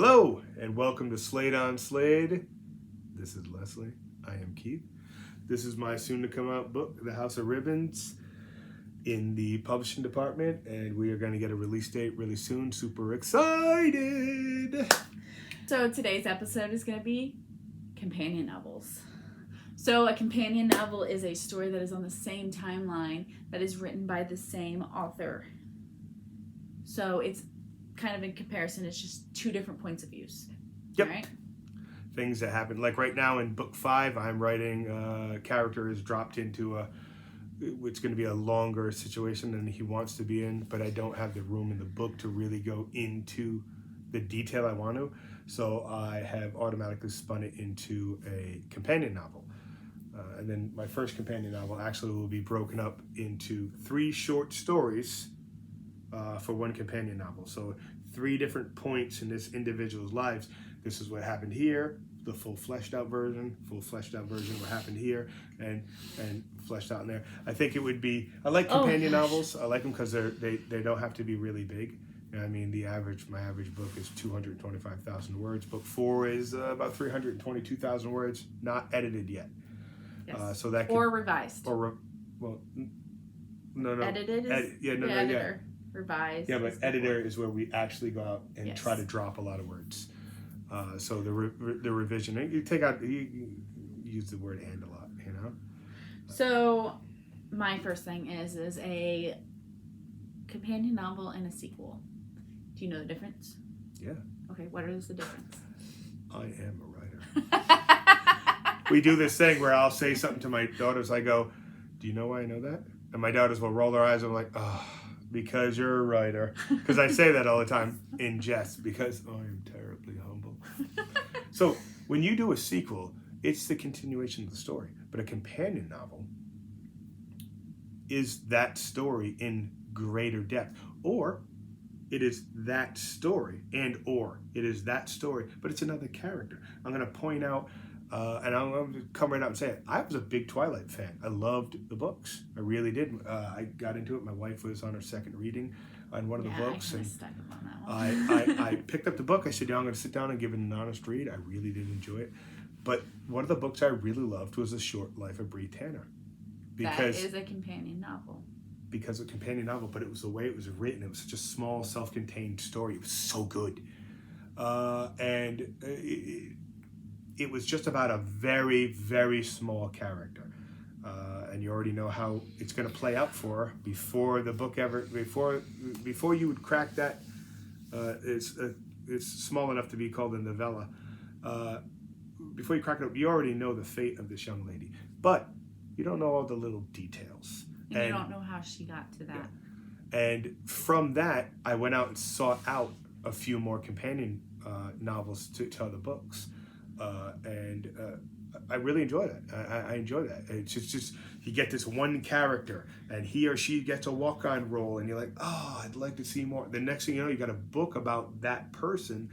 Hello, and welcome to Slade on Slade. This is Leslie. I am Keith. This is my soon-to-come-out book, The House of Ribbons, in the publishing department, and we are going to get a release date really soon. Super excited! So today's episode is going to be companion novels. So a companion novel is a story that is on the same timeline that is written by the same author. So it's kind of in comparison, it's just two different points of views. Yep. Right? Things that happen. Like right now in book 5, I'm writing character is dropped into it's going to be a longer situation than he wants to be in, but I don't have the room in the book to really go into the detail I want to. So I have automatically spun it into a companion novel. And then my first companion novel actually will be broken up into 3 short stories for one companion novel. So 3 different points in this individual's lives. This is what happened here, the full fleshed out version what happened here, and fleshed out in there. I think it would be, I like companion novels. I like them because they don't have to be really big. You know, I mean, my average book is 225,000 words. Book 4 is about 322,000 words, not edited yet. Yes. So that or revised. No. Edited is editor. Revised. Yeah, but editor is where we actually go out and try to drop a lot of words. So the revision, you use the word "and" a lot, you know. So my first thing is a companion novel and a sequel. Do you know the difference? Yeah. Okay, what is the difference? I am a writer. We do this thing where I'll say something to my daughters. I go, "Do you know why I know that?" And my daughters will roll their eyes. I'm like, "Oh, because you're a writer." Because I say that all the time in jest, because I am terribly humble. So when you do a sequel, it's the continuation of the story. But a companion novel is that story in greater depth. Or it is that story, or it is that story, but it's another character. I'm going to point out, and I'm going to come right out and say it. I was a big Twilight fan. I loved the books. I really did. I got into it. My wife was on her second reading on one of the books. I stuck up on that one. I picked up the book. I said, I'm going to sit down and give it an honest read. I really did enjoy it. But one of the books I really loved was The Short Life of Bree Tanner. That is a companion novel. Because of a companion novel, but it was the way it was written. It was such a small, self-contained story. It was so good. And it was just about a very, very small character. And you already know how it's going to play out for her before the book before you would crack that. It's small enough to be called a novella. Before you crack it up, you already know the fate of this young lady, but you don't know all the little details. And you don't know how she got to that. Yeah. And from that, I went out and sought out a few more companion novels to other books. And I really enjoy that. I enjoy that. It's just you get this one character, and he or she gets a walk-on role, and you're like, oh, I'd like to see more. The next thing you know, you got a book about that person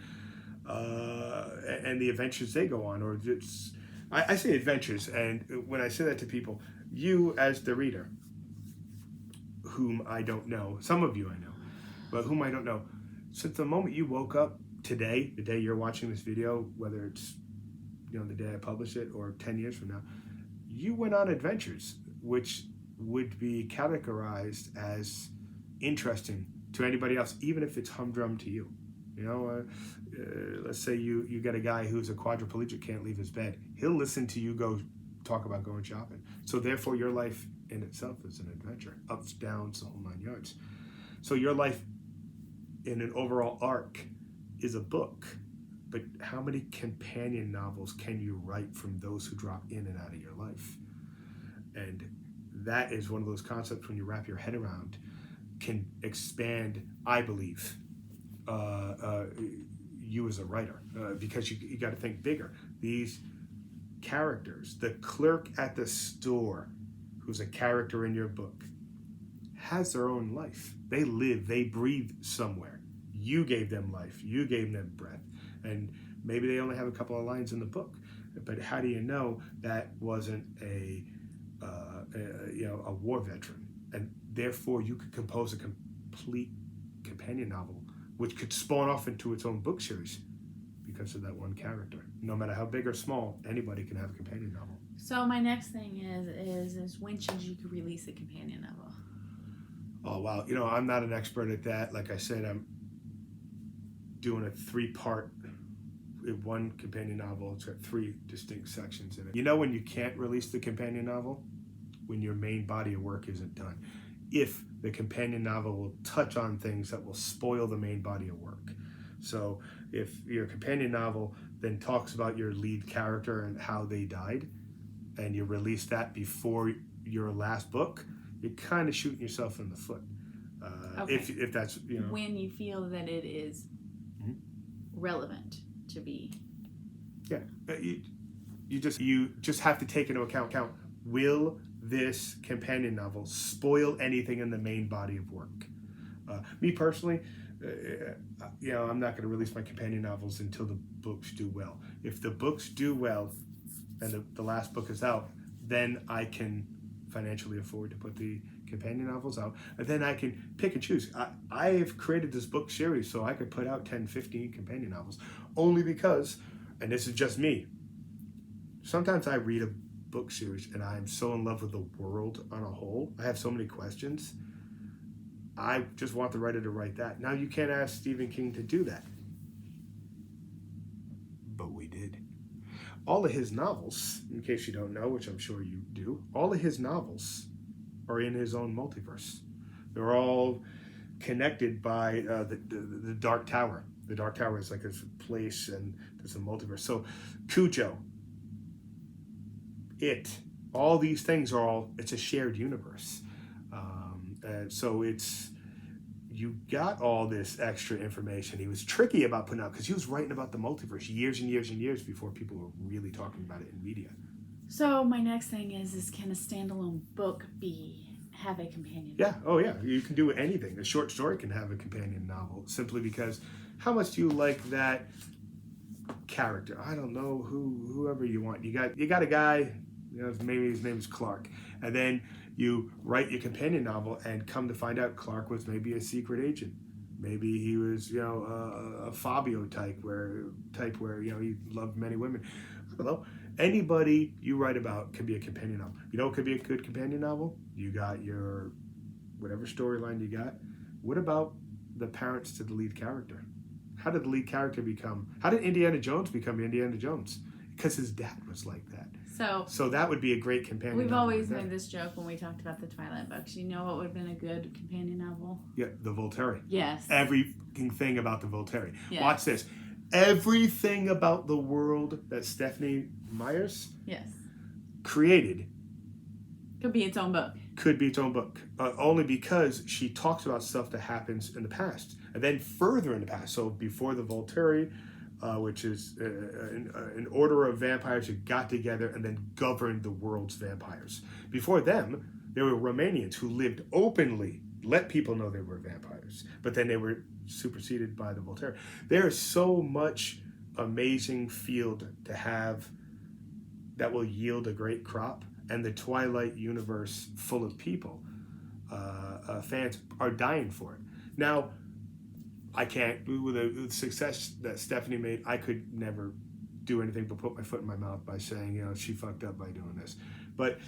and the adventures they go on. Or just, I say adventures, and when I say that to people, you as the reader, whom I don't know, some of you I know, but whom I don't know, since the moment you woke up today, the day you're watching this video, whether it's the day I publish it or 10 years from now, you went on adventures which would be categorized as interesting to anybody else, even if it's humdrum to you. Let's say you get a guy who's a quadriplegic, can't leave his bed. He'll listen to you go talk about going shopping. So therefore your life in itself is an adventure, ups, downs, the whole 9 yards. So your life in an overall arc is a book. But how many companion novels can you write from those who drop in and out of your life? And that is one of those concepts, when you wrap your head around, can expand, I believe, you as a writer, because you got to think bigger. These characters, the clerk at the store, who's a character in your book, has their own life. They live, they breathe somewhere. You gave them life. You gave them breath. And maybe they only have a couple of lines in the book, but how do you know that wasn't a war veteran? And therefore, you could compose a complete companion novel, which could spawn off into its own book series. because of that one character. No matter how big or small, anybody can have a companion novel. So my next thing is when should you release a companion novel? Oh, wow. I'm not an expert at that. Like I said, I'm doing a 3-part, one companion novel. It's got 3 distinct sections in it. When you can't release the companion novel? When your main body of work isn't done. If the companion novel will touch on things that will spoil the main body of work. So if your companion novel then talks about your lead character and how they died, and you release that before your last book, you're kind of shooting yourself in the foot. Okay. If that's, When you feel that it is relevant to be. Yeah. You just have to take into account, will this companion novel spoil anything in the main body of work? Me personally, I'm not going to release my companion novels until the books do well. If the books do well and the last book is out, then I can financially afford to put the companion novels out, and then I can pick and choose. I have created this book series so I could put out 10, 15 companion novels, only because, and this is just me, sometimes I read a book series and I'm so in love with the world on a whole. I have so many questions. I just want the writer to write that. Now, you can't ask Stephen King to do that, but we did. All of his novels, in case you don't know, which I'm sure you do, all of his novels are in his own multiverse. They're all connected by the Dark Tower. The Dark Tower is like a place, and there's a multiverse. So Cujo, all these things it's a shared universe. So you got all this extra information. He was tricky about putting out, because he was writing about the multiverse years and years and years before people were really talking about it in media. So my next thing is can a standalone book have a companion? Yeah. Oh, yeah. You can do anything. A short story can have a companion novel, simply because how much do you like that character? I don't know, whoever you want. You got a guy, maybe his name is Clark, and then you write your companion novel and come to find out Clark was maybe a secret agent. Maybe he was, a Fabio type where he loved many women. I don't know. Anybody you write about can be a companion novel. What could be a good companion novel? You got your whatever storyline you got. What about the parents to the lead character? How did Indiana Jones become Indiana Jones? Because his dad was like that. So that would be a great companion novel. We've always made this joke when we talked about the Twilight books. You know what would have been a good companion novel? Yeah, the Volturi. Yes. Everything about the Volturi. Yes. Watch this. Everything about the world that Stephanie Myers created could be its own book. Only because she talks about stuff that happens in the past, and then further in the past. So before the Volturi, which is an order of vampires who got together and then governed the world's vampires. Before them, there were Romanians who lived openly, let people know they were vampires, but then they were superseded by the Volturi. There is so much amazing field to have that will yield a great crop, and the Twilight universe full of people, fans are dying for it. Now, I can't, with the success that Stephanie made, I could never do anything but put my foot in my mouth by saying, she fucked up by doing this. But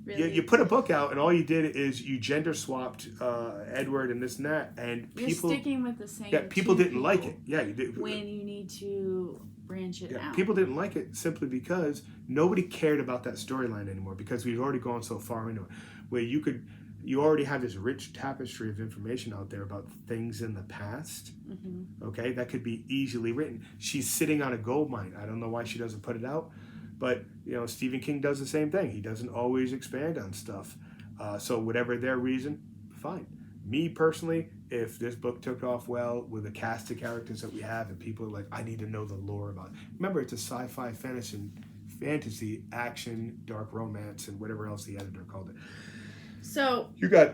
really? You put a book out, and all you did is you gender swapped Edward and this and that, and You're sticking with the same. Yeah, people didn't like it. Yeah, you did. When you need to branch it out. People didn't like it simply because nobody cared about that storyline anymore, because we've already gone so far into it, where you already have this rich tapestry of information out there about things in the past, okay, that could be easily written. She's sitting on a gold mine. I don't know why she doesn't put it out, but, Stephen King does the same thing. He doesn't always expand on stuff. So whatever their reason, fine. Me personally, if this book took off well with the cast of characters that we have and people are like, I need to know the lore about it. Remember, it's a sci-fi fantasy, action, dark romance, and whatever else the editor called it. So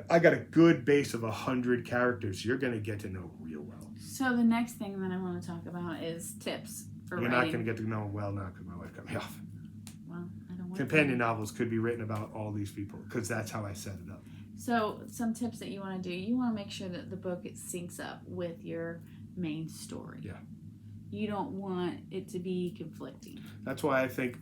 I got a good base of 100 characters you're going to get to know real well. So the next thing that I want to talk about is tips for writing. You're not going to get to know them well now because my wife cut me off. Well, I don't want Companion novels could be written about all these people because that's how I set it up. So some tips that you want to do, you want to make sure that the book syncs up with your main story. Yeah. You don't want it to be conflicting. That's why I think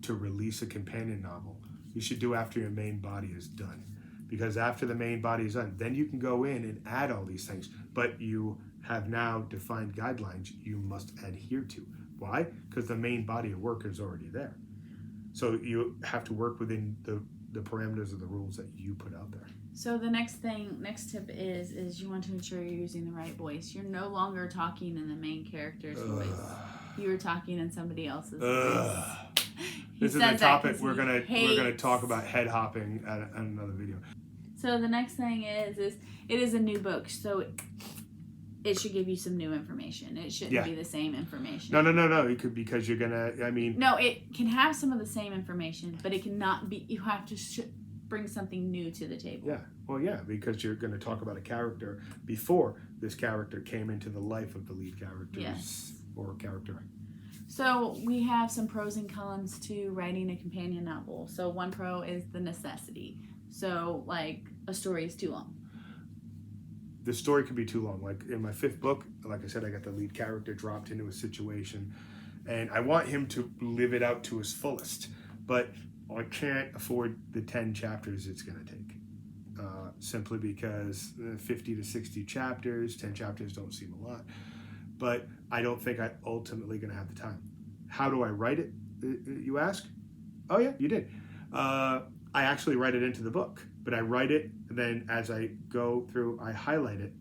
to release a companion novel, you should do after your main body is done. Because after the main body is done, then you can go in and add all these things. But you have now defined guidelines you must adhere to. Why? Because the main body of work is already there. So you have to work within the parameters of the rules that you put out there. So the next tip is you want to ensure you're using the right voice. You're no longer talking in the main character's voice. You are talking in somebody else's voice. This is a topic we're gonna talk about head hopping at another video. So the next thing is it is a new book, so it should give you some new information. It shouldn't be the same information. No. It could, because you're gonna. I mean. No, it can have some of the same information, but it cannot be. You have to bring something new to the table. Yeah. Well, yeah, because you're going to talk about a character before this character came into the life of the lead characters or character. So we have some pros and cons to writing a companion novel. So one pro is the necessity. So like a story is too long. The story could be too long. Like in my 5th book, like I said, I got the lead character dropped into a situation, and I want him to live it out to his fullest. But I can't afford the 10 chapters it's going to take. Simply because 50 to 60 chapters, 10 chapters don't seem a lot. But I don't think I'm ultimately going to have the time. How do I write it, you ask? Oh, yeah, you did. I actually write it into the book. But I write it, and then as I go through, I highlight it,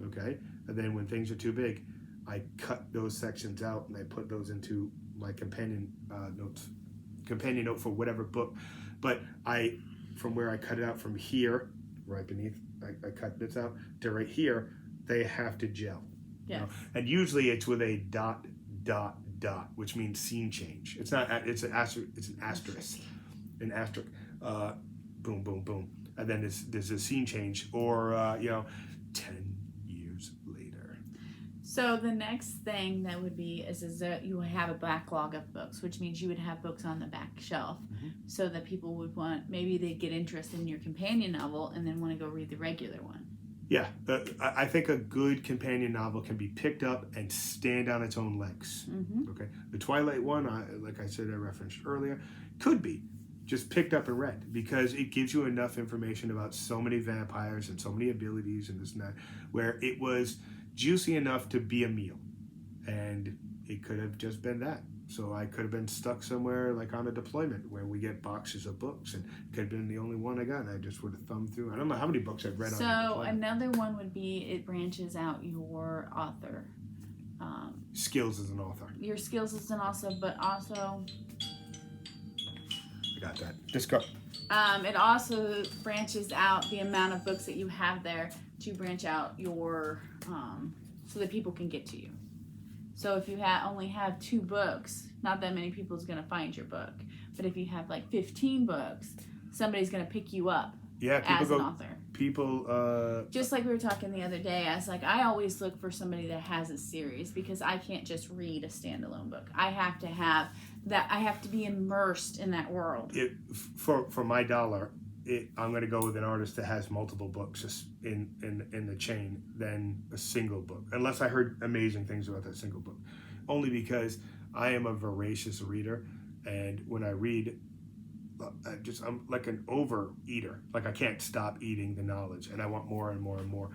okay? And then when things are too big, I cut those sections out, and I put those into my companion note for whatever book. But from where I cut it out from here, right beneath, I cut bits out, to right here, they have to gel. Yes. You know? And usually it's with a ... which means scene change. It's not. It's an asterisk. An asterisk. Boom, boom, boom. And then there's a scene change, or 10 years later. So the next thing that would be is that you would have a backlog of books, which means you would have books on the back shelf, so that people would maybe they'd get interested in your companion novel and then want to go read the regular one. Yeah, I think a good companion novel can be picked up and stand on its own legs. Mm-hmm. Okay, the Twilight one, like I said, I referenced earlier, could be just picked up and read, because it gives you enough information about so many vampires and so many abilities and this and that, where it was juicy enough to be a meal. And it could have just been that. So I could have been stuck somewhere like on a deployment where we get boxes of books, and it could have been the only one I got, and I just would have thumbed through. I don't know how many books I've read on a deployment. So another one would be it branches out your author. Skills as an author. Your skills as an author, but also... I got that. Just go. It also branches out the amount of books that you have there to branch out your... so that people can get to you. So if you only have 2 books, not that many people is going to find your book. But if you have like 15 books, somebody's going to pick you up as an author. People... Just like we were talking the other day, I was like, I always look for somebody that has a series, because I can't just read a standalone book. I have to have that. I have to be immersed in that world. For my dollar, I'm going to go with an artist that has multiple books in the chain than a single book, unless I heard amazing things about that single book. Only because I am a voracious reader, and when I read, I'm like an overeater. Like I can't stop eating the knowledge, and I want more and more and more.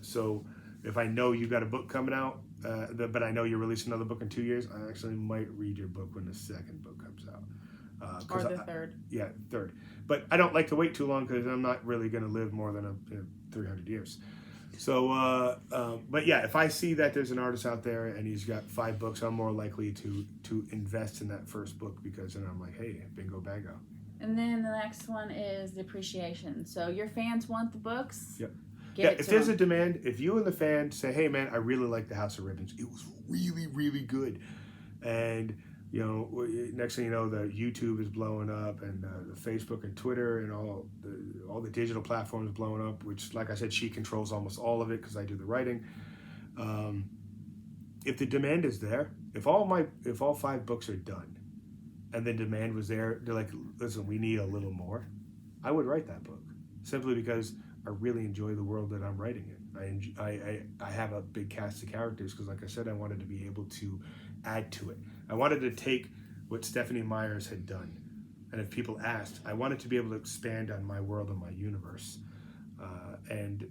So if I know you got a book coming out, but I know you're releasing another book in 2 years, I actually might read your book when the second book comes out. Or the third. Yeah, third. But I don't like to wait too long, because I'm not really going to live more than 300 years. So, but yeah, if I see that there's an artist out there and he's got 5 books, I'm more likely to invest in that first book, because then I'm like, hey, bingo bango. And then the next one is the appreciation. So your fans want the books. Yep. If there's a demand, if you and the fan say, hey man, I really like the House of Ribbons, it was really, really good, and next thing you know, the YouTube is blowing up, and the Facebook and Twitter and all the digital platforms blowing up, which, like I said, she controls almost all of it because I do the writing. If the demand is there, if all 5 books are done, and the demand was there, they're like, listen, we need a little more, I would write that book, simply because I really enjoy the world that I'm writing in. I have a big cast of characters because, like I said, I wanted to be able to add to it. I wanted to take what Stephanie Myers had done, and if people asked, I wanted to be able to expand on my world and my universe, and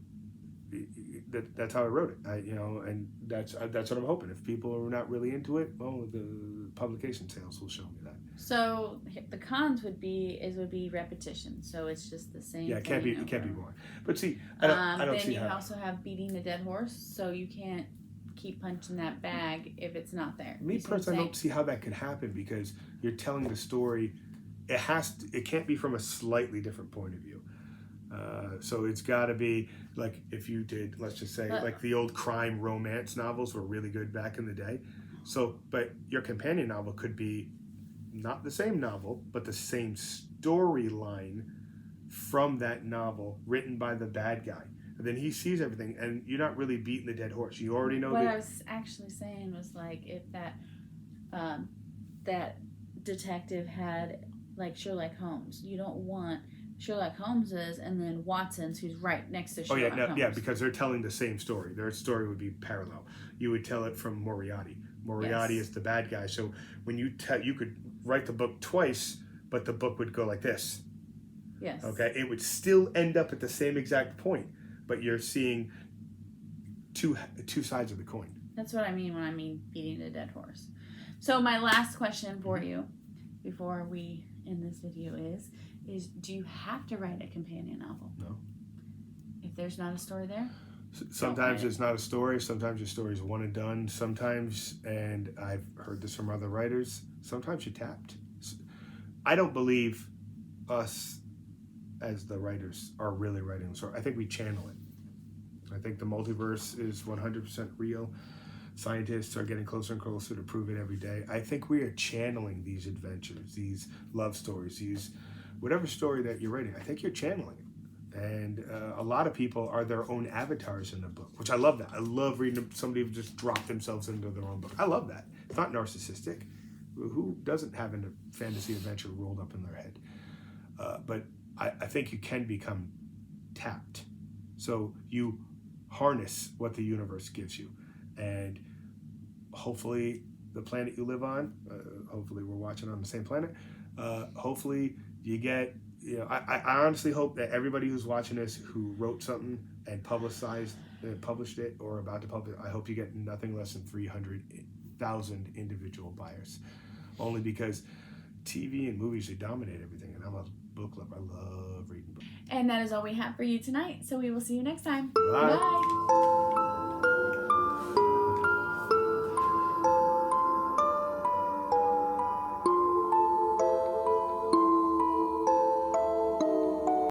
that's how I wrote it. And that's what I'm hoping. If people are not really into it, well, the publication sales will show me that. So the cons would be repetition. So it's just the same. Yeah, it can't be boring. But see, I don't then see you how. also have beating a dead horse, so you can't keep punching that bag if it's not there. Me personally, I don't see how that could happen because you're telling the story. It can't be from a slightly different point of view. So it's got to be like if you did, let's just say, like the old crime romance novels were really good back in the day. So, but your companion novel could be not the same novel, but the same storyline from that novel written by the bad guy. And then he sees everything, and you're not really beating the dead horse. You already know. What I was actually saying was like if that detective had like Sherlock Holmes, you don't want Sherlock Holmes's and then Watson's, who's right next to Sherlock Holmes. Yeah, because they're telling the same story. Their story would be parallel. You would tell it from Moriarty. Moriarty is the bad guy. So when you could write the book twice, but the book would go like this. Yes. Okay, it would still end up at the same exact point, but you're seeing two sides of the coin. That's what I mean when I mean beating a dead horse. So my last question for you before we end this video is do you have to write a companion novel? No. If there's not a story there? Sometimes it's not a story. Sometimes your story is one and done. Sometimes, and I've heard this from other writers, sometimes you're tapped. I don't believe us as the writers are really writing the story. I think we channel it. I think the multiverse is 100% real. Scientists are getting closer and closer to prove it every day. I think we are channeling these adventures, these love stories, these whatever story that you're writing. I think you're channeling it. And a lot of people are their own avatars in the book, which I love that. I love reading somebody who just dropped themselves into their own book. I love that. It's not narcissistic. Who doesn't have a fantasy adventure rolled up in their head? But I think you can become tapped. So you harness what the universe gives you. And hopefully the planet you live on, hopefully we're watching on the same planet, hopefully you get, I honestly hope that everybody who's watching this who wrote something and published it or about to publish it, I hope you get nothing less than 300,000 individual buyers. Only because TV and movies, they dominate everything, and I'm a book lover. I love reading books. And that is all we have for you tonight. So we will see you next time. Bye. Bye.